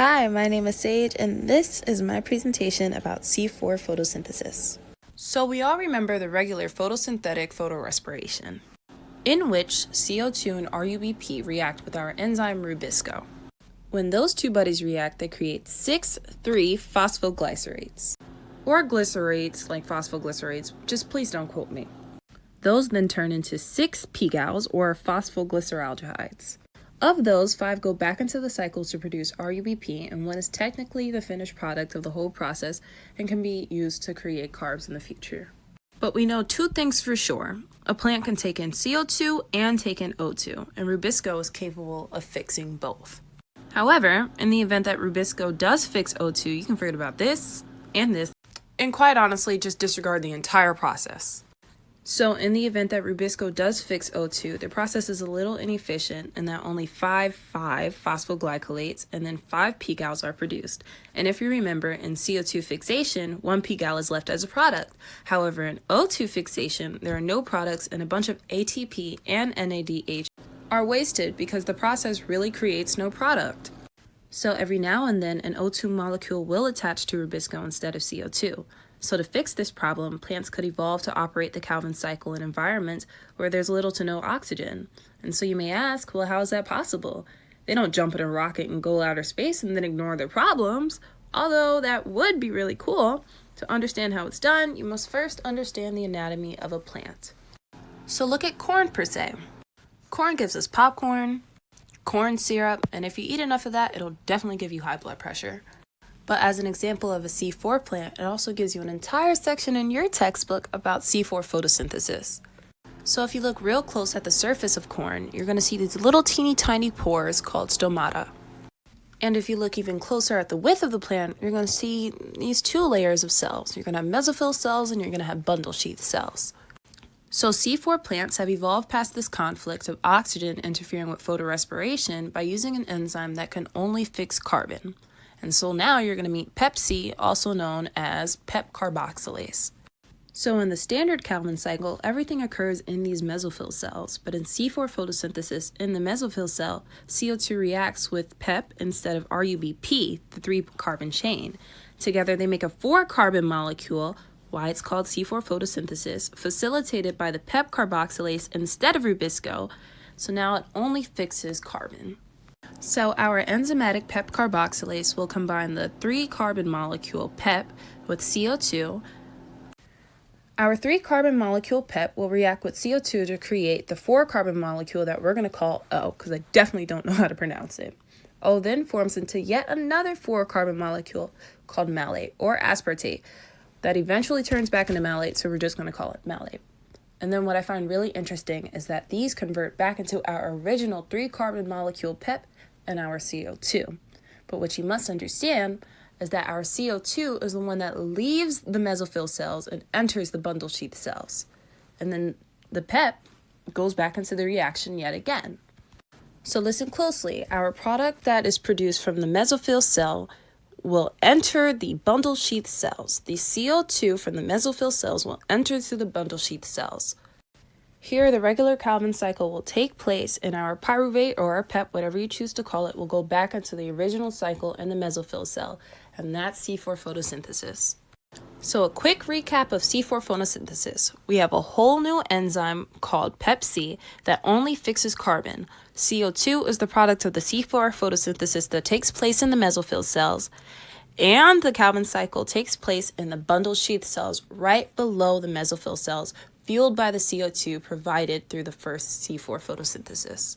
Hi, my name is Sage, and this is my presentation about C4 photosynthesis. So we all remember the regular photosynthetic photorespiration, in which CO2 and RUBP react with our enzyme Rubisco. When those two buddies react, they create 6,3-phosphoglycerates, or glycerates like phosphoglycerates, just please don't quote me. Those then turn into 6 pGals, or phosphoglyceraldehydes. Of those, 5 go back into the cycle to produce RUBP, and 1 is technically the finished product of the whole process and can be used to create carbs in the future. But we know 2 things for sure. A plant can take in CO2 and take in O2, and Rubisco is capable of fixing both. However, in the event that Rubisco does fix O2, you can forget about this, and quite honestly, just disregard the entire process. So in the event that Rubisco does fix O2, the process is a little inefficient in that only 5,5-phosphoglycolates and then 5 pGals are produced. And if you remember, in CO2 fixation, 1 pGal is left as a product. However, in O2 fixation, there are no products and a bunch of ATP and NADH are wasted because the process really creates no product. So every now and then, an O2 molecule will attach to Rubisco instead of CO2. So to fix this problem, plants could evolve to operate the Calvin cycle in environments where there's little to no oxygen. And so you may ask, well, how is that possible? They don't jump in a rocket and go outer space and then ignore their problems. Although that would be really cool. To understand how it's done, you must first understand the anatomy of a plant. So look at corn per se. Corn gives us popcorn, corn syrup, and if you eat enough of that, it'll definitely give you high blood pressure. But as an example of a C4 plant, it also gives you an entire section in your textbook about C4 photosynthesis. So if you look real close at the surface of corn, you're going to see these little teeny tiny pores called stomata. And if you look even closer at the width of the plant, you're going to see these 2 layers of cells. You're going to have mesophyll cells and you're going to have bundle sheath cells. So C4 plants have evolved past this conflict of oxygen interfering with photorespiration by using an enzyme that can only fix carbon. And so now you're going to meet Pep-C, also known as PEP carboxylase. So in the standard Calvin cycle, everything occurs in these mesophyll cells, but in C4 photosynthesis, in the mesophyll cell, CO2 reacts with PEP instead of RUBP, the 3-carbon chain. Together they make a 4-carbon molecule, why it's called C4 photosynthesis, facilitated by the PEP carboxylase instead of Rubisco, so now it only fixes carbon. So our enzymatic PEP carboxylase will combine the 3-carbon molecule PEP with CO2. Our 3-carbon molecule PEP will react with CO2 to create the 4-carbon molecule that we're going to call O, because I definitely don't know how to pronounce it. O then forms into yet another 4-carbon molecule called malate or aspartate that eventually turns back into malate, so we're just going to call it malate. And then what I find really interesting is that these convert back into our original 3-carbon molecule PEP and our CO2. But what you must understand is that our CO2 is the one that leaves the mesophyll cells and enters the bundle sheath cells. And then the PEP goes back into the reaction yet again. So listen closely. Our product that is produced from the mesophyll cell will enter the bundle sheath cells. The CO2 from the mesophyll cells will enter through the bundle sheath cells. Here, the regular Calvin cycle will take place, and our pyruvate or our PEP, whatever you choose to call it, will go back into the original cycle in the mesophyll cell, and that's C4 photosynthesis. So a quick recap of C4 photosynthesis. We have a whole new enzyme called Pep-C that only fixes carbon. CO2 is the product of the C4 photosynthesis that takes place in the mesophyll cells, and the Calvin cycle takes place in the bundle sheath cells right below the mesophyll cells, fueled by the CO2 provided through the first C4 photosynthesis.